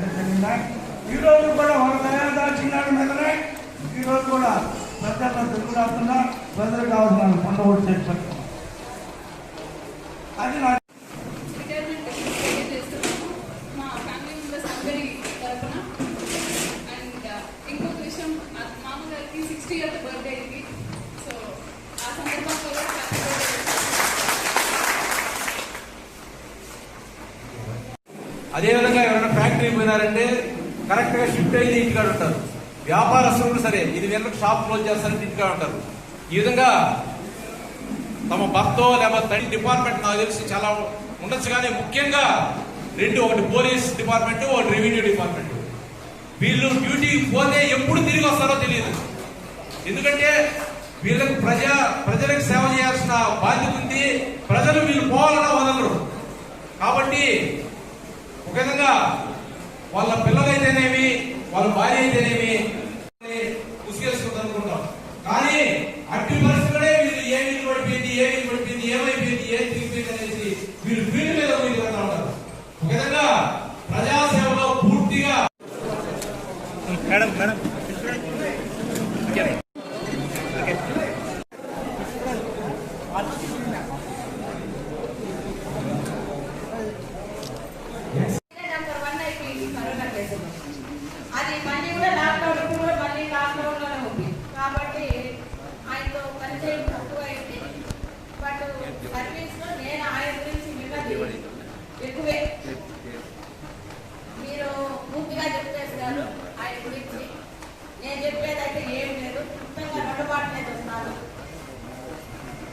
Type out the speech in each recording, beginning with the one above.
జరిగినాయి. ఈ రోజు కూడా వాళ్ళ దయాదాచిన్నాడు మీదనే ఈ రోజు కూడా ప్రజలను తెలుగు రాకుండా ప్రజలకు కావాల్సిన పండుగ చేసి పెట్టుకున్నాం. అది నా అదేవిధంగా ఎవరైనా ఫ్యాక్టరీ పోయినారంటే కరెక్ట్ గా షిఫ్ట్ అయ్యి ఇంటికాడ ఉంటారు. వ్యాపారస్తులు సరే ఇది వీళ్ళకి షాప్ క్లోజ్ చేస్తారంటే ఇంటికాడ ఉంటారు. ఈ విధంగా తమ భర్త లేకపోతే తడి డిపార్ట్మెంట్ నాకు తెలిసి చాలా ఉండొచ్చు, కానీ ముఖ్యంగా రెండు, ఒకటి పోలీస్ డిపార్ట్మెంట్, ఒకటి రెవెన్యూ డిపార్ట్మెంట్. వీళ్ళు డ్యూటీకి పోతే ఎప్పుడు తిరిగి వస్తారో తెలియదు. ఎందుకంటే వీళ్ళకి ప్రజలకు సేవ చేయాల్సిన బాధ్యత ఉంది. ప్రజలు వీళ్ళు పోవాలన్నా వదలరు. కాబట్టి ఒక విధంగా వాళ్ళ పిల్లలైతేనేమి వాళ్ళ భార్య అయితేనేమి ఉసిగేసుకుంది అనుకుంటాం. కానీ అట్టి పరిస్థితులే వీళ్ళు ఏమి పడిపోయింది, ఏమైపోయింది, ఏం తిరిగిపోయింది అనేసి వీళ్ళు వీళ్ళ మీద వీళ్ళు వెళ్తా ఉంటారు. ఒక విధంగా ప్రజాసేవలో పూర్తిగా అది మళ్ళీ కూడా లాక్డౌన్ కూడా మళ్ళీ లాక్డౌన్ లోనే ఉంది. కాబట్టి ఆయనతో పనిచేయడం తక్కువైంది. బట్ సర్వీస్ లో నేను ఆయన గురించి విన్నది ఎక్కువే. మీరు పూర్తిగా చెప్పేసారు ఆయన గురించి. నేను చెప్పేదైతే ఏం లేదు. మొత్తంగా రెండు మాటలే చెప్తున్నాను.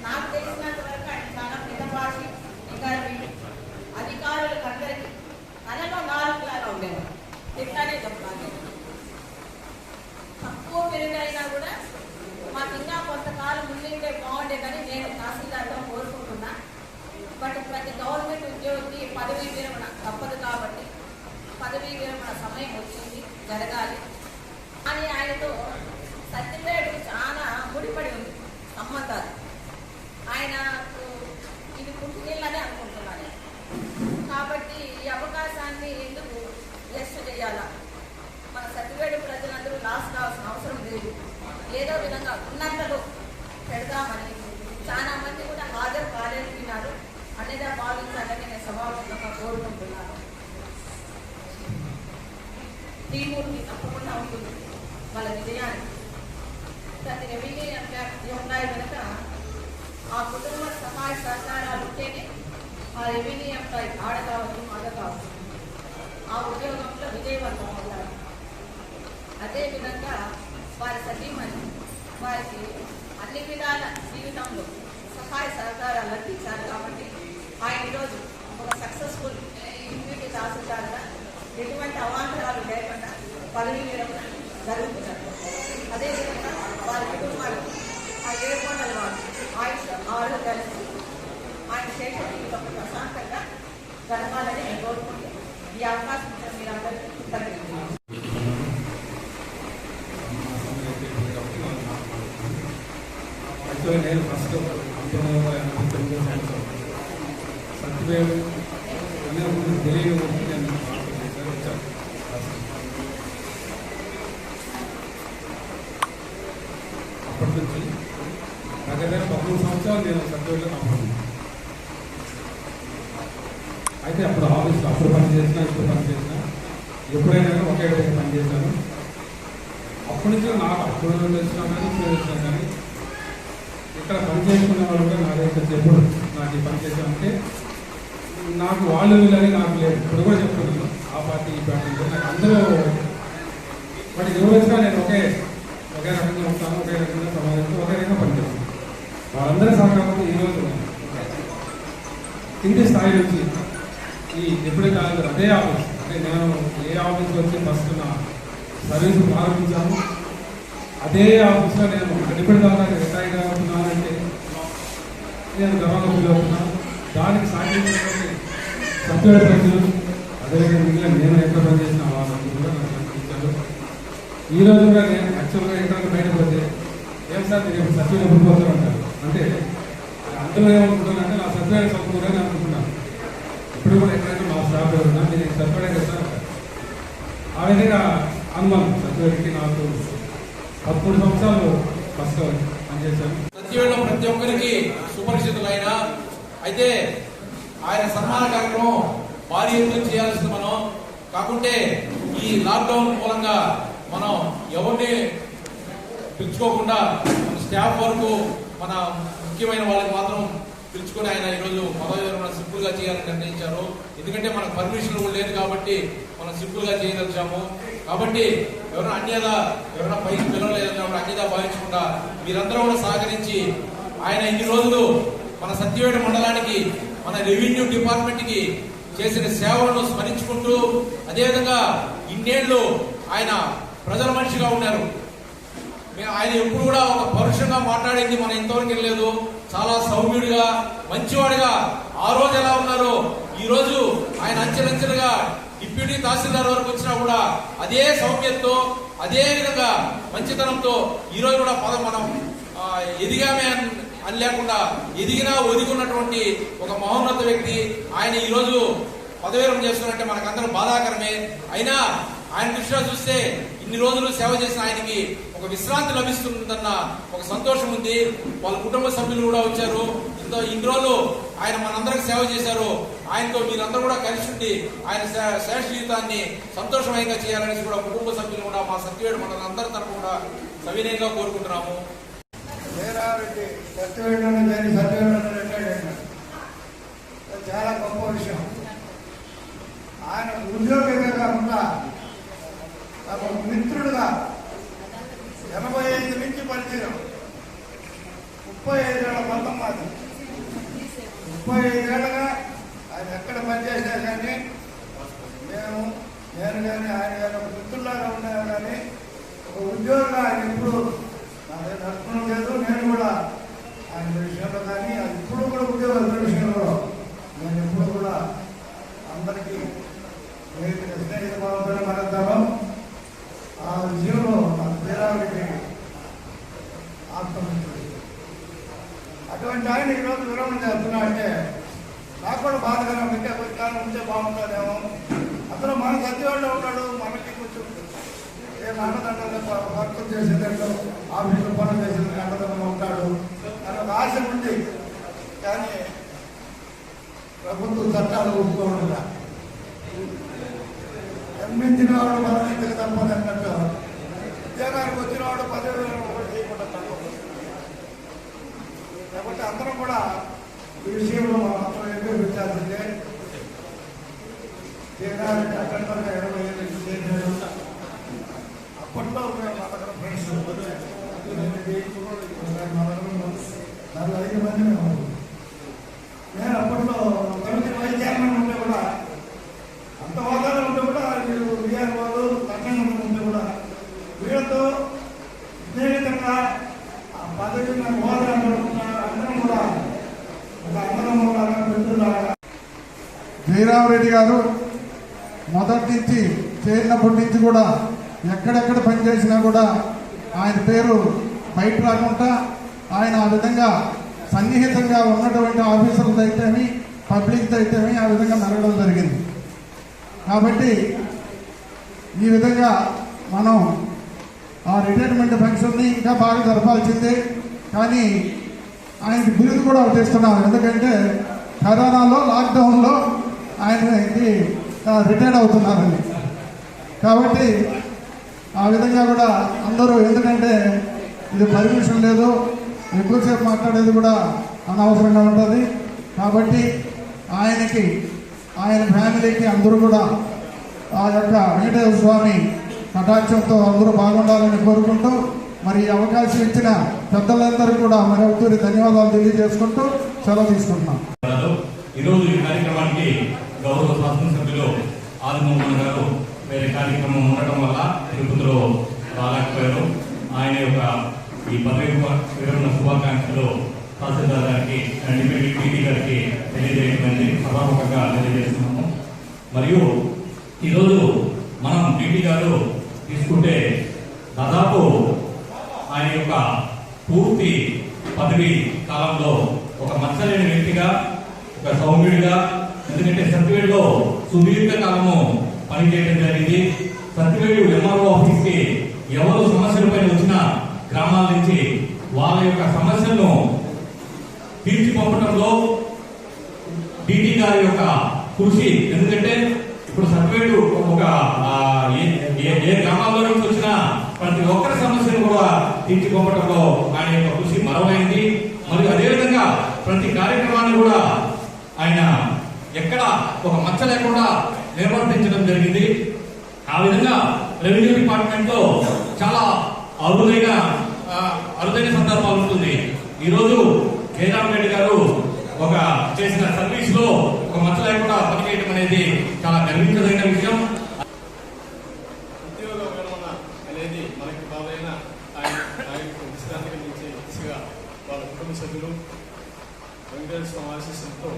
నాకు తెలిసినంత వరకు ఆయన చాలా పెద్దపాటి అధికారులకు అందరికీ కళలో 4 లాగా ఉండేవారు. ఇట్లానే చెప్పాలి. తక్కువ పెరుగైనా కూడా మాకు ఇంకా కొంతకాలం ముందుంటే బాగుండేదని నేను తహసీల్దార్గా కోరుకుంటున్నా. బట్ ప్రతి గవర్నమెంట్ ఉద్యోగి పదవీ విరమణ తప్పదు. కాబట్టి పదవీ విరమణ సమయం వచ్చింది, జరగాలి. కానీ ఆయనతో సత్యవేడు చాలా ముడిపడి ఉంది సంబంధాలు. ఆయనకు ఇది పుట్టినీళ్ళనే అనుకుంటున్నాను. కాబట్టి ఈ అవకాశాన్ని ఎందుకు వేస్ట్ చేయాలా? మన సత్యవేడు ప్రజలందరూ లాస్ కావాల్సిన అవసరం లేదు. ఏదో విధంగా ఉన్నంతలో పెడదామని చాలా మంది కూడా హాజరు కాలేకపోయినారు. అనేదా భావించాలని నేను సభాముఖంగా కోరుకుంటున్నాను. శ్రీమూర్తి తప్పకుండా ఉంటుంది వాళ్ళ విజయాన్ని. ప్రతి రెవెన్యూ ఎంప్లాయీ కనుక ఆ కుటుంబ సహాయ సహకారాలు ఉంటేనే ఆ రెవెన్యూ ఎంప్లాయీ ఆడ కావచ్చు, మగ కావచ్చు, ఆ ఉద్యోగంలో విజయవంతం అవుతారు. అదేవిధంగా వారి సతీమణి వారికి అన్ని విధాల జీవితంలో సహాయ సహకారాలు అందించారు. కాబట్టి ఆయన ఈరోజు ఒక సక్సెస్ఫుల్ డిప్యూటీ తహసీల్దార్గా ఎటువంటి అవాంతరాలు లేకుండా పదవి విరమణ జరుగుతున్నారు. అదేవిధంగా వారి కుటుంబాలు ఆ 7 కొండల వారు ఆయుష్ ఆరోగ్యాలు ఆయన శేష జీవితం ప్రశాంతంగా గడపాలని నేను కోరుకుంటే ఈ అవకాశం మీరు అందరికీ కృతజ్ఞతలు. నేను ఫస్ట్ 1989 సత్యవేడు అనే తెలియని నేను వచ్చాను. అప్పటి నుంచి దగ్గర 13 సంవత్సరాలు నేను సత్యవేడులో కాపాడు. అయితే అప్పుడు ఆఫీస్లో అప్పుడు పని చేసినా, ఇప్పుడు పని చేసినా, ఎప్పుడైనా ఒకే దగ్గర పని చేశాను. అప్పటి నుంచి నాకు అప్పుడు వచ్చినా కానీ ఇప్పుడు వచ్చినా కానీ ఇక్కడ పని చేసుకునే వాళ్ళు కూడా నా దగ్గర ఎప్పుడు నాకు ఈ పని చేశానంటే నాకు వాళ్ళు వీళ్ళని నాకు లేదు. ఇప్పుడు కూడా చెప్తున్నాను, ఆ పార్టీ ఈ పార్టీ నాకు అందరూ బట్ ఎవరు వచ్చినా నేను ఒకే రకంగా ఉంటాను, ఒకే రకంగా సమాజంతో ఒకే రకంగా పనిచేస్తాను. వాళ్ళందరూ సహకారంతో ఈరోజు కింది స్థాయి నుంచి ఈ డిప్యూటీ కలెక్టర్ అదే ఆఫీస్, అంటే నేను ఏ ఆఫీస్కి వచ్చి ఫస్ట్ నా సర్వీస్ ప్రారంభించాను అదే ఆఫీస్లో నేను డిప్యూటీ కలెక్టర్ రిటైర్ అవుతున్నానంటే నేను గర్వంగా ఫీల్ అవుతున్నాను. దానికి సాధించినటువంటి సత్యవేడు ప్రజలు అదేవిధంగా నేను ఎక్కడ పనిచేసిన వాళ్ళందరూ కూడా నాకు సహకరించారు. ఈరోజు కూడా నేను యాక్చువల్గా ఎక్కడ బయటకు పోతే ఏం సార్ మీరు సత్యవేడు ఎప్పుడు పోతారు అంటారు. అంటే అందరూ ఏమనుకుంటున్నారంటే నా సత్యవేడు సంపూర్ణంగా అనుకుంటున్నాను. ఇప్పుడు కూడా ఎక్కడైనా మా స్టాఫ్ ఎవరున్నా మీరు సత్యవేడే కదా ఆ విధంగా అనుమానం సత్యవేడికి నాకు 13 సంవత్సరాలు కష్టం పనిచేశాను. సత్యవేడిలో ప్రతి ఒక్కరికి సుపరిచితులైన అయితే ఆయన సన్మాన కార్యక్రమం భారీ ఎత్తున చేయాల్సింది మనం. కాకుంటే ఈ లాక్డౌన్ మూలంగా మనం ఎవరిని పిలుచుకోకుండా మన స్టాఫ్ వరకు మన ముఖ్యమైన వాళ్ళకి మాత్రం పిలుచుకొని ఆయన ఈరోజు పదవి విరమణ సింపుల్ గా చేయాలని నిర్ణయించారు. ఎందుకంటే మనకు పర్మిషన్ కూడా లేదు కాబట్టి మనం సింపుల్ గా చేయదలిచాము. కాబట్టి ఎవరైనా పైకి పిలవలేదన్నప్పుడు అన్యదా భావించకుండా మీరందరూ కూడా సహకరించి ఆయన ఇన్ని రోజులు మన సత్యవేడి మండలానికి మన రెవెన్యూ డిపార్ట్మెంట్ కి చేసిన సేవలను స్మరించుకుంటూ అదేవిధంగా ఇన్నేళ్లు ఆయన ప్రజల మనిషిగా ఉన్నారు. ఆయన ఎప్పుడు కూడా ఒక పరుషంగా మాట్లాడింది మనం ఇంతవరకు వెళ్ళలేదు. చాలా సౌమ్యుడిగా మంచివాడిగా ఆ రోజు ఎలా ఉన్నారో ఈ రోజు ఆయన అంచెలంచెలుగా డిప్యూటీ తహసీల్దార్ వరకు వచ్చినా కూడా అదే సౌమ్యంతో అదే విధంగా మంచితనంతో ఈ రోజు కూడా మనం ఎదిగామే అని లేకుండా ఎదిగినా ఒదిగున్నటువంటి ఒక మహోన్నత వ్యక్తి ఆయన ఈ రోజు పదవీరం చేస్తున్నట్టే మనకందరం బాధాకరమే. అయినా ఆయన దృష్టిలో చూస్తే ఇన్ని రోజులు సేవ చేసిన ఆయనకి ఒక విశ్రాంతి లభిస్తుందన్న ఒక సంతోషం ఉంది. వాళ్ళ కుటుంబ సభ్యులు కూడా వచ్చారు. ఇన్ని రోజులు ఆయన మనందరికి సేవ చేశారు. ఆయనతో మీరందరూ కూడా కలిసి ఉండి ఆయన శేష జీవితాన్ని సంతోషమయంగా చేయాలనేసి కూడా కుటుంబ సభ్యులు కూడా మా సత్యవేడు మనందరి తరఫు కూడా సవినయంగా కోరుకుంటున్నాము. చాలా గొప్ప విషయం. ఆయన ఉద్యోగంగా కాకుండా ఒక మిత్రుడుగా 85 నుంచి పరిచయం. 35 ఏళ్ల బంధం మాది. 35 ఏళ్ళగా ఆయన ఎక్కడ పనిచేసినా కానీ నేను కానీ ఆయన కానీ ఒక మిత్రులాగా ఉన్నాను. కానీ ఒక ఉద్యోగంగా ఆయన ఇప్పుడు నాకు నడుపుకోవడం లేదు. నేను కూడా ఆయన విషయంలో కానీ అది ఇప్పుడు కూడా ఉద్యోగాల విషయంలో నేను ఎప్పుడు కూడా అందరికీ స్నేహిత భావంతో మనంతాను. ఆ జీవనంలో నాకు వీరారెడ్డి ఆత్మమిత్రుడు. అటువంటి ఆయన ఈరోజు విరమణ చేస్తున్నా అంటే నాకు కూడా బాధగా ఇంకా కొంచెం కాలం ఉంటే బాగుంటుందేమో. అతను మన సత్యవాళ్ళు ఉంటాడు. మనకి కొంచెం ఏ అన్నదండలు వర్క్ చేసేటట్టు ఆఫీసులో పనులు చేసేందుకు అన్నదండలు ఉంటాడు అని ఒక ఆశ ఉంది. కానీ ప్రభుత్వ చట్టాలు ఒప్పుకోకుండా జన్మించిన వాడు పదవికి తప్పదు అన్నట్టు ఉద్యోగానికి వచ్చిన వాడు పదవి ఒకటి చేయకుండా తప్పదు. కాబట్టి అందరం కూడా ఈ విషయంలో మాత్రం ఏకీభవించాల్సిందే. జగనారెడ్డి అక్కడ 20 ఏళ్ళు చేశాడు. అప్పట్లో మేము మా దగ్గర ఫ్రెండ్స్ 45 మంది మేము. నేను అప్పట్లో కమిటీ వైస్ చైర్మన్ ఉంటే కూడా అంత హోదాలో ఉంటే కూడా వీళ్ళు విఆర్ వాళ్ళు తగ్గంగా ఉంటే కూడా వీళ్ళతో స్నేహితంగా ఆ పదవి హోదా అందరం కూడా ఒక అన్నదమ్ములాగా మిత్రులాగా. జయరామరెడ్డి గారు మొదటి నుంచి చేరినప్పటి నుంచి కూడా ఎక్కడెక్కడ పనిచేసినా కూడా ఆయన పేరు బయట రాకుండా ఆయన ఆ విధంగా సన్నిహితంగా ఉన్నటువంటి ఆఫీసర్లతో అయితేమి పబ్లిక్తో అయితేమి ఆ విధంగా మెరగడం జరిగింది. కాబట్టి ఈ విధంగా మనం ఆ రిటైర్మెంట్ ఫంక్షన్ని ఇంకా బాగా జరపాల్సిందే. కానీ ఆయనకి బిరుదు కూడా ఒకటి ఇస్తున్నాం. ఎందుకంటే కరోనాలో లాక్డౌన్లో ఆయనకి రిటైర్డ్ అవుతున్నారని. కాబట్టి ఆ విధంగా కూడా అందరూ, ఎందుకంటే ఇది పర్మిషన్ లేదు, ఎక్కువసేపు మాట్లాడేది కూడా అనవసరంగా ఉంటుంది. కాబట్టి ఆయనకి ఆయన ఫ్యామిలీకి అందరూ కూడా ఆ యొక్క వెంకటేశ్వర స్వామి కటాక్షంతో అందరూ బాగుండాలని కోరుకుంటూ మరి ఈ అవకాశం ఇచ్చిన పెద్దలందరూ కూడా మరొకరి ధన్యవాదాలు తెలియజేసుకుంటూ సెలవు తీసుకుంటున్నాం. ఈరోజు ఈ కార్యక్రమానికి గౌరవ శాసనసభ్యులు ఆదిమోహన్ గారు వేరే కార్యక్రమం ఉండటం వల్ల తిరుపతిలో రాలేకపోయారు. ఆయన యొక్క ఈ పదవి విరమణ శుభాకాంక్షలు తహసీల్దార్ గారికి డిప్యూటీ టీడీ గారికి తెలియజేయడం సభాముఖంగా తెలియజేస్తున్నాము. మరియు ఈరోజు మనం టీడీ గారు తీసుకుంటే దాదాపు ఆయన యొక్క పూర్తి పదవి కాలంలో ఒక మచ్చలేని వ్యక్తిగా, ఒక సౌమ్యుడిగా, ఎందుకంటే సత్యవేడిలో సుదీర్ఘ కాలము పనిచేయడం జరిగింది. సత్యవేడు ఎంఆర్ఓ ఆఫీస్ కి ఎవరు సమస్యలపై వచ్చిన గ్రామాల నుంచి వాళ్ళ యొక్క సమస్యలను తీర్చి పంపడంలో డిటి గారి యొక్క కృషి. ఎందుకంటే ఇప్పుడు సత్యవేడు ఒక ఏ గ్రామాల్లో నుంచి వచ్చిన ప్రతి ఒక్కరి సమస్యను కూడా తీర్చి పంపడంలో ఆయన యొక్క కృషి మరవైంది. మరియు అదేవిధంగా ప్రతి కార్యక్రమాన్ని కూడా ఆయన ఎక్కడ ఒక మచ్చ లేకుండా నిర్వర్తించడం జరిగింది. ఆ విధంగా రెవెన్యూ డిపార్ట్మెంట్ లో చాలా అరుదైన సందర్భాలు ఉంటుంది. ఈరోజు జయరామ్ రెడ్డి గారు ఒక చేసిన సర్వీస్ లో ఒక మచ్చ లేకుండా పనిచేయడం అనేది చాలా గర్వించదగిన విషయం. ఉద్యోగ విరమణ అనేది మనకి బాధైన ఆయనకు విశ్రాంతి కలిగించే దిశగా వాళ్ళ కుటుంబ సభ్యులు వెంకటేశ్వర ఆశీస్సులతో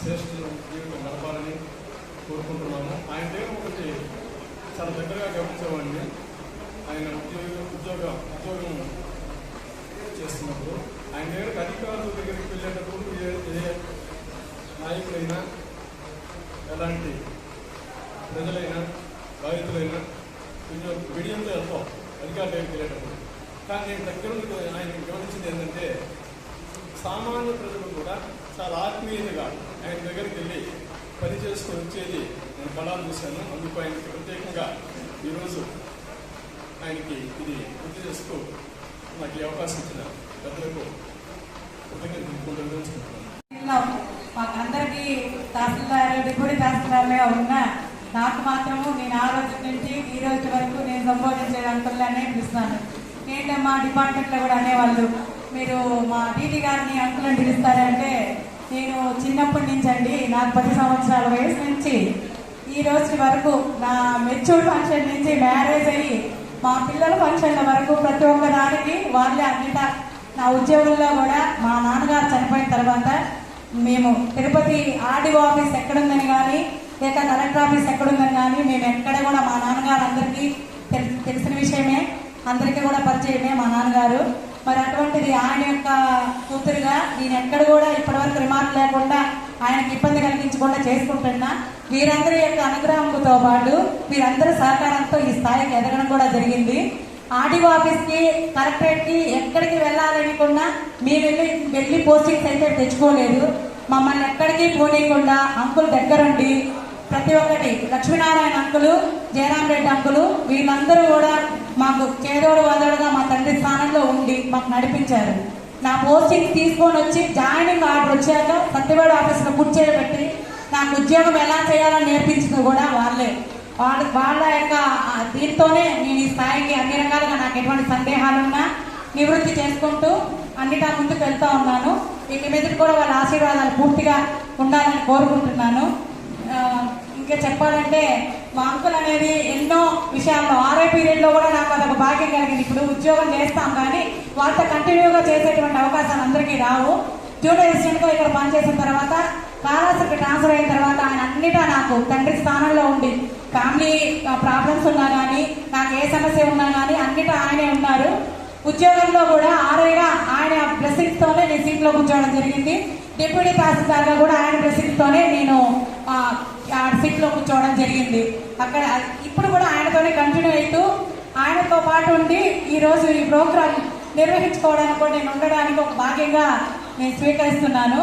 శ్రేష్ఠ జీవితం గడపాలని కోరుకుంటున్నాము. ఆయన దగ్గర ఒకటి చాలా దగ్గరగా గమనించేవాడిని. ఆయన ఉద్యోగం చేస్తున్నప్పుడు ఆయన దగ్గరకు అధికారుల దగ్గరికి వెళ్ళేటప్పుడు ఏ నాయకులైనా ఎలాంటి ప్రజలైనా బాధితులైనా కొంచెం విడియంతో వెళ్తాం అధికారుల దగ్గరికి వెళ్ళేటప్పుడు. కానీ నేను దగ్గర ఆయన గమనించింది ఏంటంటే సామాన్య ప్రజలు కూడా చాలా ఆత్మీయతగా ఆయన దగ్గరికి వెళ్ళి పని చేసుకొని వచ్చేది నేను కళాలు చూశాను. అందుకు ఆయనకి ప్రత్యేకంగా ఈరోజు ఆయనకి ఇది గుర్తు చేస్తూ నాకు ఈ అవకాశం ఇచ్చిన పెద్దలకు కృతజ్ఞతలు. మాకందరికీ తహసీల్దార్ డిప్యూటీ తహసీల్దార్లుగా ఉన్నా నాకు మాత్రము నేను ఆ రోజు నుంచి ఈ రోజు వరకు నేను సంబోధించే అంకుల్లానే పిలుస్తాను. ఏంటంటే మా డిపార్ట్మెంట్లో కూడా అనేవాళ్ళు మీరు మా డీటీ గారిని అంకులను పిలుస్తారంటే నేను చిన్నప్పటి నుంచి అండి నాకు 10 సంవత్సరాల వయసు నుంచి ఈ రోజు వరకు నా మెచ్యూర్ ఫంక్షన్ నుంచి మ్యారేజ్ అయ్యి మా పిల్లల ఫంక్షన్ల వరకు ప్రతి ఒక్క దానికి వాళ్ళే అన్నిట. నా ఉద్యోగంలో కూడా మా నాన్నగారు చనిపోయిన తర్వాత మేము తిరుపతి ఆర్డీఓ ఆఫీస్ ఎక్కడుందని కానీ లేక కలెక్టర్ ఆఫీస్ ఎక్కడుందని కానీ మేము ఎక్కడ కూడా మా నాన్నగారు అందరికీ తెలిసిన విషయమే, అందరికీ కూడా పరిచయమే మా నాన్నగారు. మరి అటువంటిది ఆయన యొక్క కూతురుగా నేను ఎక్కడ కూడా ఇప్పటివరకు రిమార్క్ లేకుండా ఆయనకి ఇబ్బంది కలిగించకుండా చేసుకుంటున్నా. వీరందరి యొక్క అనుగ్రహంతో పాటు వీరందరి సహకారంతో ఈ స్థాయికి ఎదగడం కూడా జరిగింది. ఆర్డీఓ ఆఫీస్కి కలెక్టరేట్కి ఎక్కడికి వెళ్ళాలనుకున్నా మేము వెళ్ళి పోస్టింగ్స్ అయితే తెచ్చుకోలేదు. మమ్మల్ని ఎక్కడికి పోనీయకుండా అంకుల్ దగ్గరుండి ప్రతి ఒక్కటి లక్ష్మీనారాయణ అంకులు, జయరామ్ రెడ్డి అంకులు వీళ్ళందరూ కూడా మాకు చేదోడు వదడుగా మా తండ్రి స్థానంలో ఉండి మాకు నడిపించారు. నా పోస్టింగ్ తీసుకొని వచ్చి జాయినింగ్ ఆర్డర్ వచ్చాక సత్యవేడు ఆఫీసులో కూర్చోబెట్టి నాకు ఉద్యోగం ఎలా చేయాలని నేర్పించింది కూడా వాళ్ళే. వాళ్ళ యొక్క దీంతోనే నేను ఈ స్థాయికి అన్ని రకాలుగా నాకు ఎటువంటి సందేహాలున్నా నివృత్తి చేసుకుంటూ అన్నిటా ముందుకు వెళ్తా ఉన్నాను. ఇక మీద కూడా వాళ్ళ ఆశీర్వాదాలు పూర్తిగా ఉండాలని కోరుకుంటున్నాను. ఇంకా చెప్పాలంటే మా అంకుల్ అనేది ఎన్నో విషయాల్లో ఆర్ఐ పీరియడ్లో కూడా నాకు అదొక భాగ్యం కలిగింది. ఇప్పుడు ఉద్యోగం చేస్తాం కానీ వాళ్ళతో కంటిన్యూగా చేసేటువంటి అవకాశాలు అందరికీ రావు. జూనియర్ అసిస్టెంట్గా ఇక్కడ పనిచేసిన తర్వాత కాళహస్తికి ట్రాన్స్ఫర్ అయిన తర్వాత ఆయన అన్నిటా నాకు తండ్రి స్థానంలో ఉండి ఫ్యామిలీ ప్రాబ్లమ్స్ ఉన్నా కానీ నాకు ఏ సమస్య ఉన్నా కానీ అన్నిటా ఆయనే ఉన్నారు. ఉద్యోగంలో కూడా ఆర్ఐగా ఆయన బ్లెస్సింగ్స్ తోనే నేను సీట్లో కూర్చోవడం జరిగింది. డిప్యూటీ తహసీల్దార్గా కూడా ఆయన బ్లెస్సింగ్స్ తోనే నేను సీట్లో కూర్చోవడం జరిగింది. అక్కడ ఇప్పుడు కూడా ఆయనతోనే కంటిన్యూ అవుతూ ఆయనతో పాటు ఉండి ఈరోజు ఈ ప్రోగ్రాం నిర్వహించుకోవడానికి కూడా నేను ఉండడానికి ఒక భాగ్యంగా నేను స్వీకరిస్తున్నాను.